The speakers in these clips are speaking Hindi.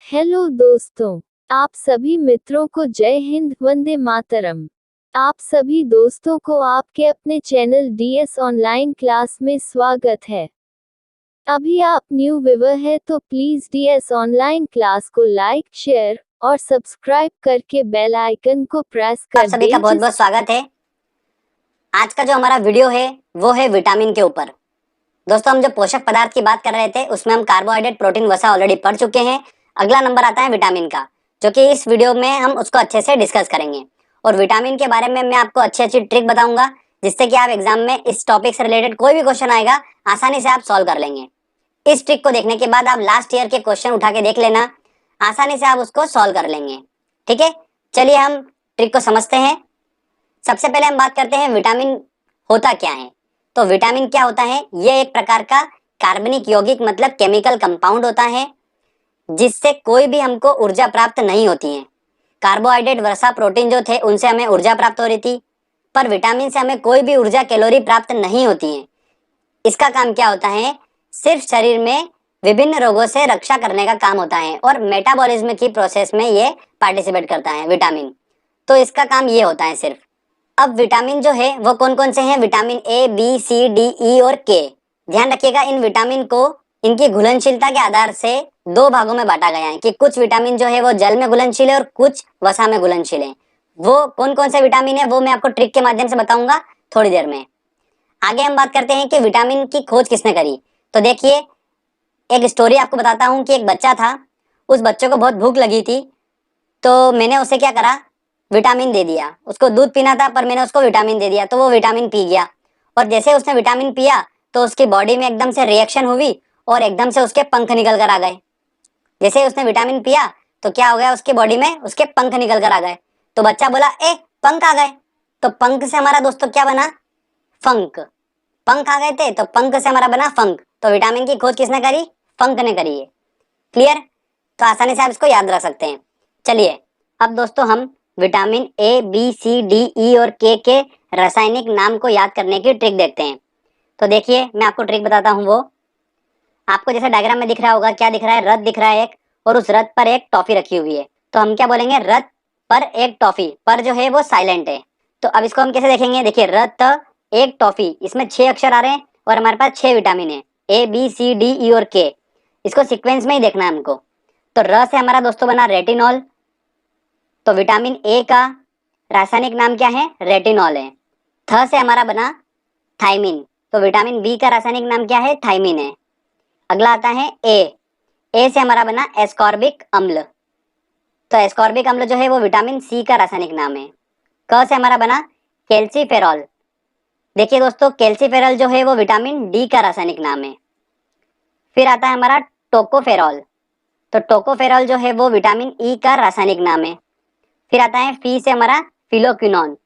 हेलो दोस्तों, आप सभी मित्रों को जय हिंद, वंदे मातरम। आप सभी दोस्तों को आपके अपने चैनल डीएस ऑनलाइन क्लास में स्वागत है। अभी आप न्यू व्यूअर है तो प्लीज डीएस ऑनलाइन क्लास को लाइक, शेयर और सब्सक्राइब करके बेल आइकन को प्रेस आप कर सभी का दें। बहुत बहुत स्वागत है। आज का जो हमारा वीडियो है वो है विटामिन के ऊपर। दोस्तों, हम जो पोषक पदार्थ की बात कर रहे थे उसमें हम कार्बोहाइड्रेट, प्रोटीन, वसा ऑलरेडी पढ़ चुके हैं। अगला नंबर आता है विटामिन का, जो कि इस वीडियो में हम उसको अच्छे से डिस्कस करेंगे। और विटामिन के बारे में मैं आपको अच्छी अच्छी ट्रिक बताऊंगा, जिससे कि आप एग्जाम में इस टॉपिक से रिलेटेड कोई भी क्वेश्चन आएगा आसानी से आप सॉल्व कर लेंगे। इस ट्रिक को देखने के बाद आप लास्ट ईयर के क्वेश्चन उठा के देख लेना, आसानी से आप उसको सॉल्व कर लेंगे। ठीक है, चलिए हम ट्रिक को समझते हैं। सबसे पहले हम बात करते हैं विटामिन होता क्या है। तो विटामिन क्या होता है? यह एक प्रकार का कार्बनिक यौगिक मतलब केमिकल कंपाउंड होता है, जिससे कोई भी हमको ऊर्जा प्राप्त नहीं होती है। कार्बोहाइड्रेट, वसा, प्रोटीन जो थे उनसे हमें ऊर्जा प्राप्त हो रही थी, पर विटामिन से हमें कोई भी ऊर्जा, कैलोरी प्राप्त नहीं होती है। इसका काम क्या होता है? सिर्फ शरीर में विभिन्न रोगों से रक्षा करने का काम होता है और मेटाबॉलिज्म की प्रोसेस में ये पार्टिसिपेट करता है विटामिन। तो इसका काम ये होता है सिर्फ। अब विटामिन जो है वो कौन कौन से हैं? Vitamin A, B, C, D, E और के। ध्यान रखिएगा, इन विटामिन को इनकी घुलनशीलता के आधार से दो भागों में बांटा गया है कि कुछ विटामिन जो है वो जल में घुलनशील है और कुछ वसा में घुलनशील है। वो कौन कौन से विटामिन है वो मैं आपको ट्रिक के माध्यम से बताऊंगा थोड़ी देर में। आगे हम बात करते हैं कि विटामिन की खोज किसने करी। तो देखिए, एक स्टोरी आपको बताता हूँ कि एक बच्चा था, उस बच्चे को बहुत भूख लगी थी, तो मैंने उसे क्या करा, विटामिन दे दिया। उसको दूध पीना था पर मैंने उसको विटामिन दे दिया, तो वो विटामिन पी गया। और जैसे उसने विटामिन पिया तो उसकी बॉडी में एकदम से रिएक्शन हुई और एकदम से उसके पंख निकल कर आ गए। जैसे उसने विटामिन पिया तो क्या हो गया, उसकी बॉडी में उसके पंख निकल कर आ गए। तो बच्चा बोला, ए पंख आ गए। तो पंख से हमारा दोस्तों क्या बना? फंक। पंख आ गए थे तो पंख से हमारा बना फंक। तो विटामिन की खोज किसने करी? फंक ने करी है। क्लियर? तो आसानी से आप इसको याद रख सकते हैं। चलिए, अब दोस्तों हम vitamin A, B, C, D, E और के रासायनिक नाम को याद करने की ट्रिक देखते हैं। तो देखिए, मैं आपको ट्रिक बताता हूँ। वो आपको जैसे डायग्राम में दिख रहा होगा, क्या दिख रहा है? रथ दिख रहा है एक, और उस रथ पर एक टॉफी रखी हुई है। तो हम क्या बोलेंगे? रथ पर एक टॉफी। पर जो है वो साइलेंट है। तो अब इसको हम कैसे देखेंगे? देखिए, रथ एक टॉफी, इसमें 6 अक्षर आ रहे हैं और हमारे पास 6 विटामिन है, ए, बी, सी, डी, ई और के। इसको सीक्वेंस में ही देखना है हमको। तो र से हमारा दोस्तों बना रेटिनॉल। तो विटामिन ए का रासायनिक नाम क्या है? रेटिनॉल है। थ से हमारा बना थायमिन। तो विटामिन बी का रासायनिक नाम क्या है? थायमिन है। अगला आता है ए। ए से हमारा बना एस्कॉर्बिक अम्ल। तो एस्कॉर्बिक अम्ल जो है वो विटामिन सी का रासायनिक नाम है। क से हमारा बना कैल्सीफेरॉल। देखिए दोस्तों, कैल्सीफेरॉल जो है वो विटामिन डी का रासायनिक नाम है। फिर आता है हमारा टोकोफेरॉल। तो टोकोफेरॉल जो है वो विटामिन ई का रासायनिक नाम है। फिर आता है फी से हमारा फिलोक्विनोन।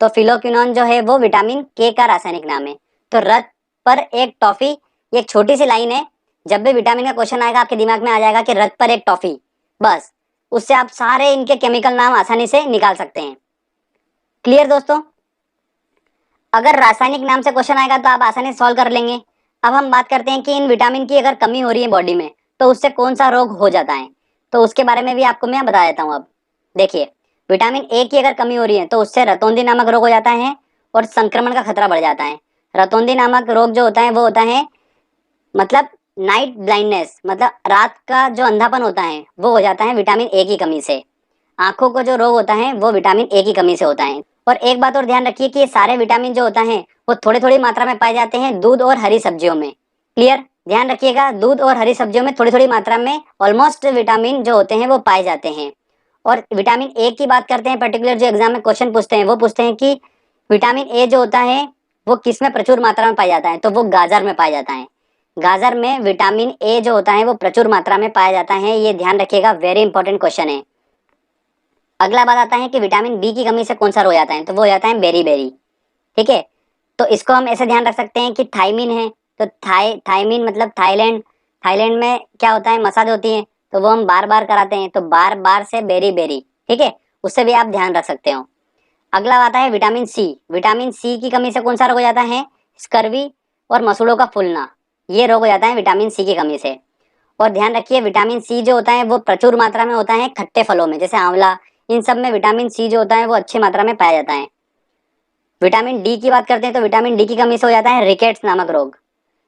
तो फिलोक्विनोन जो है वो विटामिन के का रासायनिक नाम है। तो रथ पर एक टॉफी, ये एक छोटी सी लाइन है। जब भी विटामिन का क्वेश्चन आएगा आपके दिमाग में आ जाएगा कि रथ पर एक टॉफी, बस उससे आप सारे इनके केमिकल नाम आसानी से निकाल सकते हैं। क्लियर दोस्तों? अगर रासायनिक नाम से क्वेश्चन आएगा तो आप आसानी से सॉल्व कर लेंगे। अब हम बात करते हैं कि इन विटामिन की अगर कमी हो रही है बॉडी में तो उससे कौन सा रोग हो जाता है। तो उसके बारे में भी आपको मैं बता देता हूँ। अब देखिए, विटामिन ए की अगर कमी हो रही है तो उससे रतौंधी नामक रोग हो जाता है और संक्रमण का खतरा बढ़ जाता है। रतौंधी नामक रोग जो होता है वो होता है मतलब नाइट ब्लाइंडनेस, मतलब रात का जो अंधापन होता है वो हो जाता है विटामिन ए की कमी से। आंखों को जो रोग होता है वो विटामिन ए की कमी से होता है। और एक बात और ध्यान रखिए कि ये सारे विटामिन जो होता है वो थोड़ी थोड़ी मात्रा में पाए जाते हैं दूध और हरी सब्जियों में। क्लियर? ध्यान रखिएगा, दूध और हरी सब्जियों में थोड़ी थोड़ी मात्रा में ऑलमोस्ट विटामिन जो होते हैं वो पाए जाते हैं। और विटामिन ए की बात करते हैं, पर्टिकुलर जो एग्जाम में क्वेश्चन पूछते हैं वो पूछते हैं कि विटामिन ए जो होता है वो किस में प्रचुर मात्रा में पाया जाता है। तो वो गाजर में पाया जाता है। गाजर में विटामिन ए जो होता है वो प्रचुर मात्रा में पाया जाता है। ये ध्यान रखिएगा, वेरी इंपॉर्टेंट क्वेश्चन है। अगला बात आता है कि विटामिन बी की कमी से कौन सा रोग जाता है। तो वो हो जाता है बेरी बेरी। ठीक है, तो इसको हम ऐसे ध्यान रख सकते हैं कि थायमिन है तो थायमिन मतलब थाईलैंड। थाईलैंड में क्या होता है, मसाज होती है, तो वो हम बार बार कराते हैं, तो बार बार से बेरी बेरी। ठीक है, उससे भी आप ध्यान रख सकते हो। अगला आता है विटामिन सी। विटामिन सी की कमी से कौन सा रोग हो जाता है? स्कर्वी और मसूड़ों का फूलना, ये रोग हो जाता है विटामिन सी की कमी से। और ध्यान रखिए विटामिन सी जो होता है वो प्रचुर मात्रा में होता है खट्टे फलों में, जैसे आंवला, इन सब में विटामिन सी जो होता है वो अच्छी मात्रा में पाया जाता है। विटामिन डी की बात करते हैं तो विटामिन डी की कमी से हो जाता है रिकेट्स नामक रोग।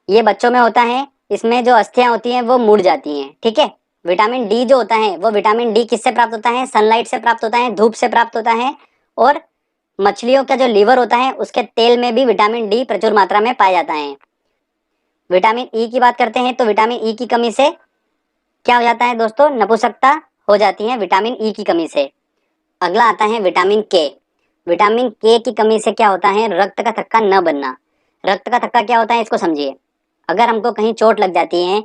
ये बच्चों में होता है, इसमें जो अस्थियां होती हैं वो मुड़ जाती हैं। ठीक है, विटामिन डी जो होता है वो विटामिन डी किससे प्राप्त होता है? सनलाइट से प्राप्त होता है, धूप से प्राप्त होता है। और मछलियों का जो लीवर होता है उसके तेल में भी विटामिन डी प्रचुर मात्रा में पाया जाता है। विटामिन ई की बात करते हैं तो विटामिन ई की कमी से क्या हो जाता है दोस्तों? नपुंसकता हो जाती है विटामिन ई की कमी से। अगला आता है विटामिन के। विटामिन के की कमी से क्या होता है? रक्त का थक्का न बनना। रक्त का थक्का क्या होता है इसको समझिए। अगर हमको कहीं चोट लग जाती है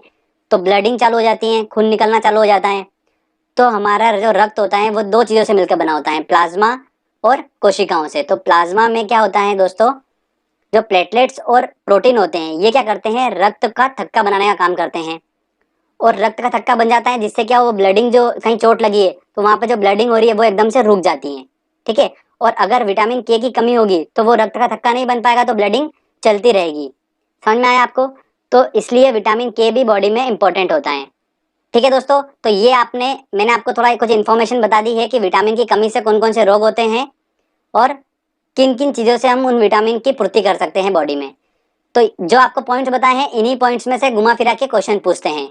तो ब्लडिंग चालू हो जाती है, खून निकलना चालू हो जाता है। तो हमारा जो रक्त होता है वो दो चीजों से मिलकर बना होता है, प्लाज्मा और कोशिकाओं से। तो प्लाज्मा में क्या होता है दोस्तों? जो प्लेटलेट्स और प्रोटीन होते हैं ये क्या करते हैं? रक्त का थक्का बनाने का काम करते हैं। और रक्त का थक्का बन जाता है जिससे क्या, वो ब्लडिंग, जो कहीं चोट लगी है तो वहां पर जो ब्लडिंग हो रही है वो एकदम से रुक जाती है। ठीक है, और अगर विटामिन के की कमी होगी तो वो रक्त का थक्का नहीं बन पाएगा, तो ब्लडिंग चलती रहेगी। समझ में आया आपको? तो इसलिए विटामिन के भी बॉडी में इंपॉर्टेंट होता है। ठीक है दोस्तों, तो ये मैंने आपको थोड़ा कुछ इन्फॉर्मेशन बता दी है कि विटामिन की कमी से कौन कौन से रोग होते हैं और किन किन चीजों से हम उन विटामिन की पूर्ति कर सकते हैं बॉडी में। तो जो आपको पॉइंट्स बताए हैं इन्हीं पॉइंट्स में से घुमा फिरा के क्वेश्चन पूछते हैं।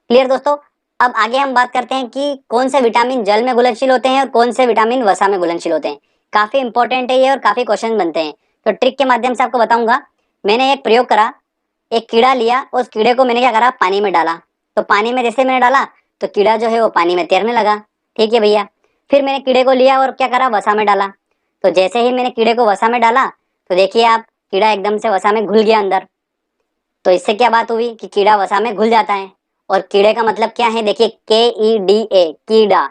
क्लियर दोस्तों? अब आगे हम बात करते हैं कि कौन से विटामिन जल में घुलनशील होते हैं और कौन से विटामिन वसा में घुलनशील होते हैं। काफी इंपॉर्टेंट है ये और काफी क्वेश्चन बनते हैं। तो ट्रिक के माध्यम से आपको बताऊंगा। मैंने एक प्रयोग करा, एक कीड़ा लिया, उस कीड़े को मैंने क्या करा? पानी में डाला। तो पानी में जैसे मैंने डाला तो कीड़ा जो है वो पानी में तैरने लगा। ठीक है भैया। फिर मैंने कीड़े को लिया और क्या करा? वसा में डाला। तो जैसे ही मैंने कीड़े को वसा में डाला तो देखिए आप, कीड़ा एकदम से वसा में घुल गया अंदर। तो इससे क्या बात हुई कि कीड़ा वसा में घुल जाता है। और कीड़े का मतलब क्या है? देखिए, KEDA, कीड़ा,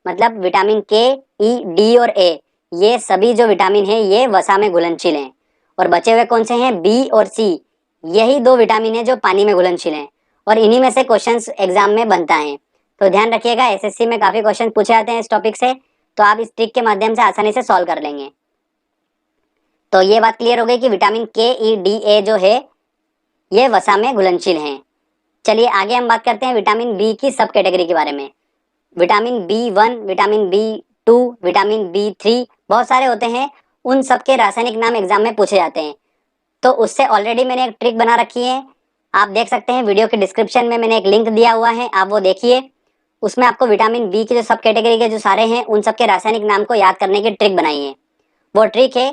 मतलब विटामिन के, ई, डी और ए, ये सभी जो विटामिन है ये वसा में घुलनशील हैं। और बचे हुए कौन से हैं? बी और सी, यही दो विटामिन है जो पानी में घुलनशील हैं। और इन्हीं में से क्वेश्चंस एग्जाम में बनता है। तो ध्यान रखिएगा, SSC में काफी क्वेश्चन पूछे जाते हैं इस टॉपिक से, तो आप इस ट्रिक के माध्यम से आसानी से सॉल्व कर लेंगे। तो ये बात क्लियर हो गई कि विटामिन KEDA जो है ये वसा में घुलनशील हैं। चलिए आगे हम बात करते हैं विटामिन बी की सब कैटेगरी के बारे में। Vitamin B1, vitamin B2, vitamin B3, बहुत सारे होते हैं। उन सब के रासायनिक नाम एग्जाम में पूछे जाते हैं। तो उससे ऑलरेडी मैंने एक ट्रिक बना रखी है, आप देख सकते हैं वीडियो के डिस्क्रिप्शन में मैंने एक लिंक दिया हुआ है, आप वो देखिए। उसमें आपको विटामिन बी की जो सब कैटेगरी के जो सारे हैं उन सब के रासायनिक नाम को याद करने की ट्रिक बनाई है। वो ट्रिक है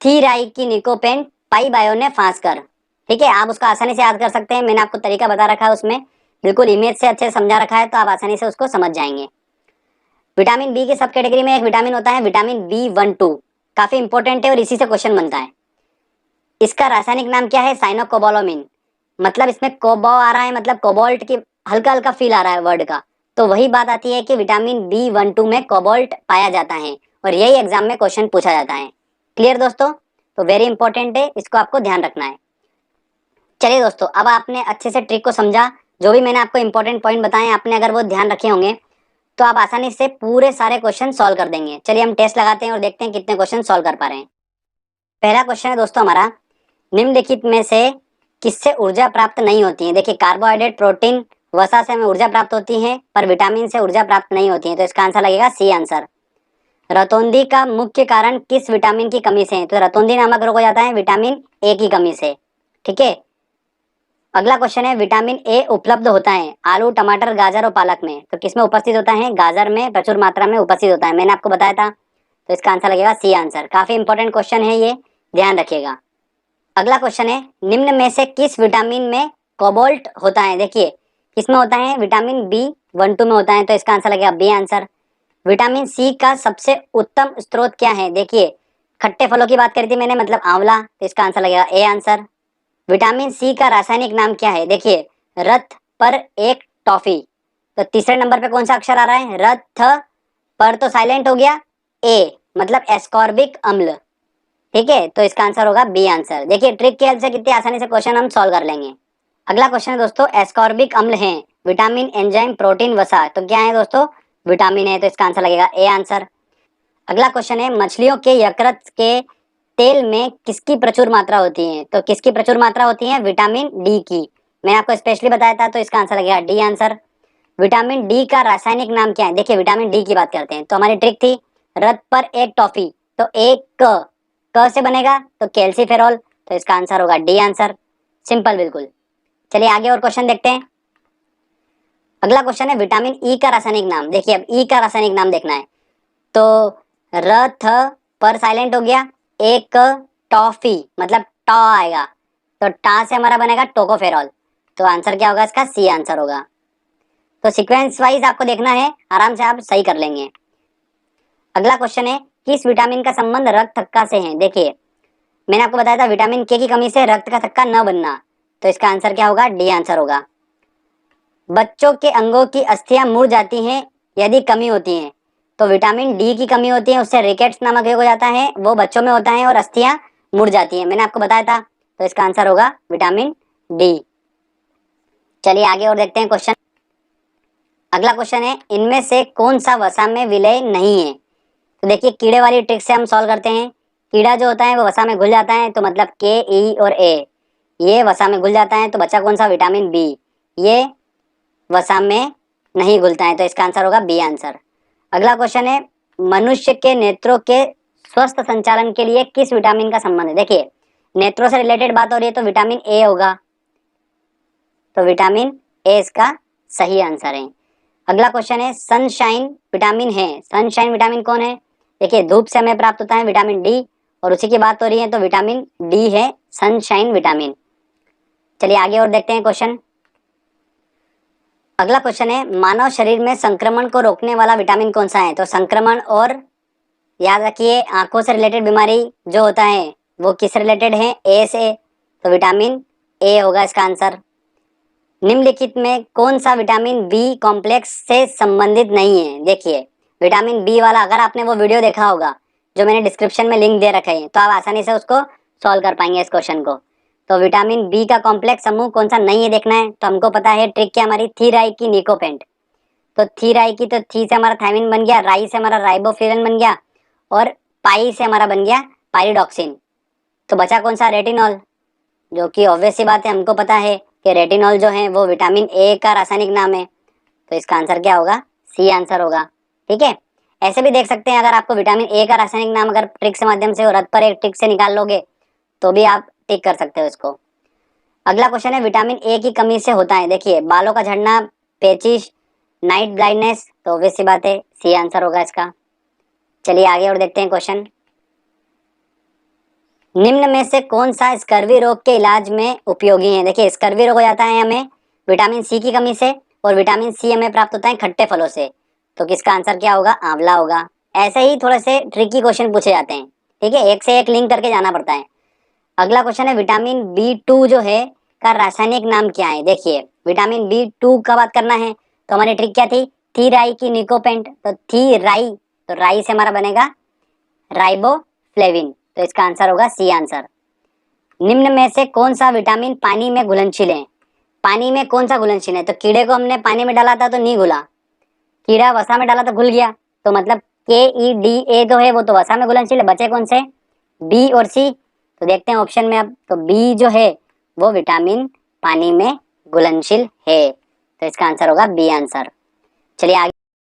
थीराइकिनिकोपेन पाइबायोने फांसकर। ठीक है, आप उसको आसानी से याद कर सकते हैं। मैंने आपको तरीका बता रखा है, उसमें बिल्कुल इमेज से अच्छे से समझा रखा है, तो आप आसानी से उसको समझ जाएंगे। विटामिन बी की सब कैटेगरी में एक विटामिन होता है विटामिन B12, काफी इंपॉर्टेंट है और इसी से क्वेश्चन बनता है। इसका रासायनिक नाम क्या है? साइनोकोबालामिन। मतलब इसमें कोबो आ रहा है, मतलब कोबाल्ट की हल्का हल्का फील आ रहा है वर्ड का। तो वही बात आती है कि विटामिन B12 में कोबाल्ट पाया जाता है और यही एग्जाम में क्वेश्चन पूछा जाता है। क्लियर दोस्तों? तो वेरी इंपॉर्टेंट है, इसको आपको ध्यान रखना है। चलिए दोस्तों, अब आपने अच्छे से ट्रिक को समझा, जो भी मैंने आपको इंपॉर्टेंट पॉइंट बताए आपने अगर वो ध्यान रखे होंगे तो आप आसानी से पूरे सारे क्वेश्चन सॉल्व कर देंगे। चलिए हम टेस्ट लगाते हैं और देखते हैं कितने क्वेश्चन सॉल्व कर पा रहे हैं। पहला क्वेश्चन है दोस्तों हमारा, निम्नलिखित में से किससे ऊर्जा प्राप्त नहीं होती है? देखिए, कार्बोहाइड्रेट, प्रोटीन, वसा से हमें ऊर्जा प्राप्त होती है पर विटामिन से ऊर्जा प्राप्त नहीं होती है। तो इसका आंसर लगेगा सी आंसर। रतौंधी का मुख्य कारण किस विटामिन की कमी से है? तो रतौंधी नामक रोग हो जाता है विटामिन ए की कमी से। ठीक है, अगला क्वेश्चन है, विटामिन ए उपलब्ध होता है आलू, टमाटर, गाजर और पालक में। तो किसमें उपस्थित होता है? गाजर में प्रचुर मात्रा में उपस्थित होता है, मैंने आपको बताया था। तो इसका आंसर लगेगा सी आंसर। काफी इंपॉर्टेंट क्वेश्चन है ये, ध्यान रखिएगा। अगला क्वेश्चन है, निम्न में से किस विटामिन में कोबाल्ट होता है? देखिए, किसमें होता है? विटामिन B12 में होता है। तो इसका आंसर लगेगा बी आंसर। विटामिन सी का सबसे उत्तम स्रोत क्या है? देखिए, खट्टे फलों की बात करी थी मैंने, मतलब आंवला। तो इसका आंसर लगेगा ए आंसर। विटामिन सी का रासायनिक नाम क्या है? देखिए, रथ पर एक टॉफी। तो तीसरे नंबर पे कौन सा अक्षर आ रहा है? रथ पर तो साइलेंट हो गया, ए मतलब एस्कॉर्बिक अम्ल। ठीक है, तो इसका आंसर होगा बी आंसर। देखिए, ट्रिक की हेल्प से कितनी आसानी से क्वेश्चन हम सॉल्व कर लेंगे। अगला क्वेश्चन है दोस्तों, एस्कॉर्बिक अम्ल है विटामिन, एंजाइम, प्रोटीन, वसा। तो क्या है दोस्तों? विटामिन है। तो इसका आंसर लगेगा ए आंसर। अगला क्वेश्चन है, मछलियों के यकृत के तेल में किसकी प्रचुर मात्रा होती है? तो किसकी प्रचुर मात्रा होती है? विटामिन डी की। मैंने आपको स्पेशली बताया था, तो इसका आंसर लगेगा डी आंसर। विटामिन डी का रासायनिक नाम क्या है? देखिए विटामिन डी की बात करते हैं, तो हमारी ट्रिक थी रथ पर एक टॉफी, तो एक क से बनेगा, तो कैल्सीफेरॉल, तो इसका आंसर होगा डी आंसर। सिंपल बिल्कुल। चलिए आगे और क्वेश्चन देखते हैं। अगला क्वेश्चन है विटामिन ई का रासायनिक नाम। देखिए अब ई का रासायनिक नाम देखना है, तो रथ पर साइलेंट हो गया, एक टॉफी मतलब टॉ आएगा, तो टा से हमारा बनेगा टोकोफेरॉल, तो आंसर क्या होगा इसका? सी आंसर होगा। तो सीक्वेंस वाइज आपको देखना है, आराम से आप सही कर लेंगे। अगला क्वेश्चन है किस विटामिन का संबंध रक्त थक्का से है? देखिए मैंने आपको बताया था विटामिन के की कमी से रक्त का थक्का न बनना, तो इसका आंसर क्या होगा? डी आंसर होगा। बच्चों के अंगों की अस्थियां मुड़ जाती हैं यदि कमी होती है, तो विटामिन डी की कमी होती है, उससे रिकेट्स नामक रोग हो जाता है, वो बच्चों में होता है और अस्थियां मुड़ जाती हैं, मैंने आपको बताया था, तो इसका आंसर होगा विटामिन डी। चलिए आगे और देखते हैं क्वेश्चन। अगला क्वेश्चन है इनमें से कौन सा वसा में विलय नहीं है? तो देखिए कीड़े वाली ट्रिक से हम सॉल्व करते हैं। कीड़ा जो होता है वो वसा में घुल जाता है, तो मतलब के, ई और ए, ये वसा में घुल जाता है, तो बचा कौन सा? विटामिन बी, ये वसा में नहीं घुलता है, तो इसका आंसर होगा बी आंसर। अगला क्वेश्चन है मनुष्य के नेत्रों के स्वस्थ संचालन के लिए किस विटामिन का संबंध है? देखिए नेत्रों से रिलेटेड बात हो रही है, तो विटामिन ए होगा, तो विटामिन ए इसका सही आंसर है। अगला क्वेश्चन है सनशाइन विटामिन है, सनशाइन विटामिन कौन है? देखिए धूप से हमें प्राप्त होता है विटामिन डी, और उसी की बात हो रही है, तो विटामिन डी है सनशाइन विटामिन। चलिए आगे और देखते हैं क्वेश्चन। अगला क्वेश्चन है मानव शरीर में संक्रमण को रोकने वाला विटामिन कौन सा है? तो संक्रमण और याद रखिए आंखों से रिलेटेड बीमारी जो होता है वो किस रिलेटेड है? ए से, तो विटामिन ए होगा इसका आंसर। निम्नलिखित में कौन सा विटामिन बी कॉम्प्लेक्स से संबंधित नहीं है? देखिए विटामिन बी वाला अगर आपने वो वीडियो देखा होगा जो मैंने डिस्क्रिप्शन में लिंक दे रखे हैं, तो आप आसानी से उसको सॉल्व कर पाएंगे इस क्वेश्चन को। तो विटामिन बी का कॉम्प्लेक्स समूह कौन सा नहीं है देखना है, तो हमको पता है ट्रिक क्या हमारी, थीराई की निकोपेंट, तो थीराई की, तो थी से हमारा थायमिन बन गया, राई से हमारा राइबोफ्यूरन बन गया, और पाई से हमारा बन गया पायरिडॉक्सिन, तो बचा कौन सा? रेटिनॉल, जो कि ऑब्वियस सी बात है, हमको पता है कि रेटिनॉल जो है वो विटामिन ए का रासायनिक नाम है, तो इसका आंसर क्या होगा? सी आंसर होगा। ठीक है, ऐसे भी देख सकते हैं, अगर आपको विटामिन ए का रासायनिक नाम अगर ट्रिक से माध्यम से और रथ पर एक ट्रिक से निकाल लोगे तो भी आप टिक कर सकते हो इसको। अगला क्वेश्चन है विटामिन ए की कमी से होता है, देखिए बालों का झड़ना, पेचिश, नाइट ब्लाइंडनेस, तो ऑब्वियस सी बात है सी आंसर होगा इसका। चलिए आगे और देखते हैं क्वेश्चन। निम्न में से कौन सा स्कर्वी रोग के इलाज में उपयोगी है? देखिए स्कर्वी रोग हो जाता है हमें विटामिन सी की कमी से, और विटामिन सी हमें प्राप्त होता है खट्टे फलों से, तो किसका आंसर क्या होगा? आंवला होगा। ऐसे ही थोड़े से ट्रिकी क्वेश्चन पूछे जाते हैं, ठीक है, एक से एक लिंक करके जाना पड़ता है। अगला क्वेश्चन है विटामिन बी टू जो है का रासायनिक नाम क्या है? देखिए विटामिन बी टू का बात करना है, तो हमारी ट्रिक क्या थी? थीराई की निकोपेंट, तो थी राई, तो राई से हमारा बनेगा राइबोफ्लेविन, तो इसका आंसर होगा सी आंसर। निम्न में से कौन सा विटामिन पानी में घुलनशील है? पानी में कौन सा घुलनशील है? तो कीड़े को हमने पानी में डाला था तो नहीं घुला, कीड़ा वसा में डाला तो घुल गया, तो मतलब के ई डी ए जो है वो तो वसा में घुलनशील है, बचे कौन से? बी और सी, तो देखते हैं ऑप्शन में अब, तो बी जो है वो विटामिन पानी में घुलनशील है, तो इसका आंसर होगा बी आंसर। चलिए आगे।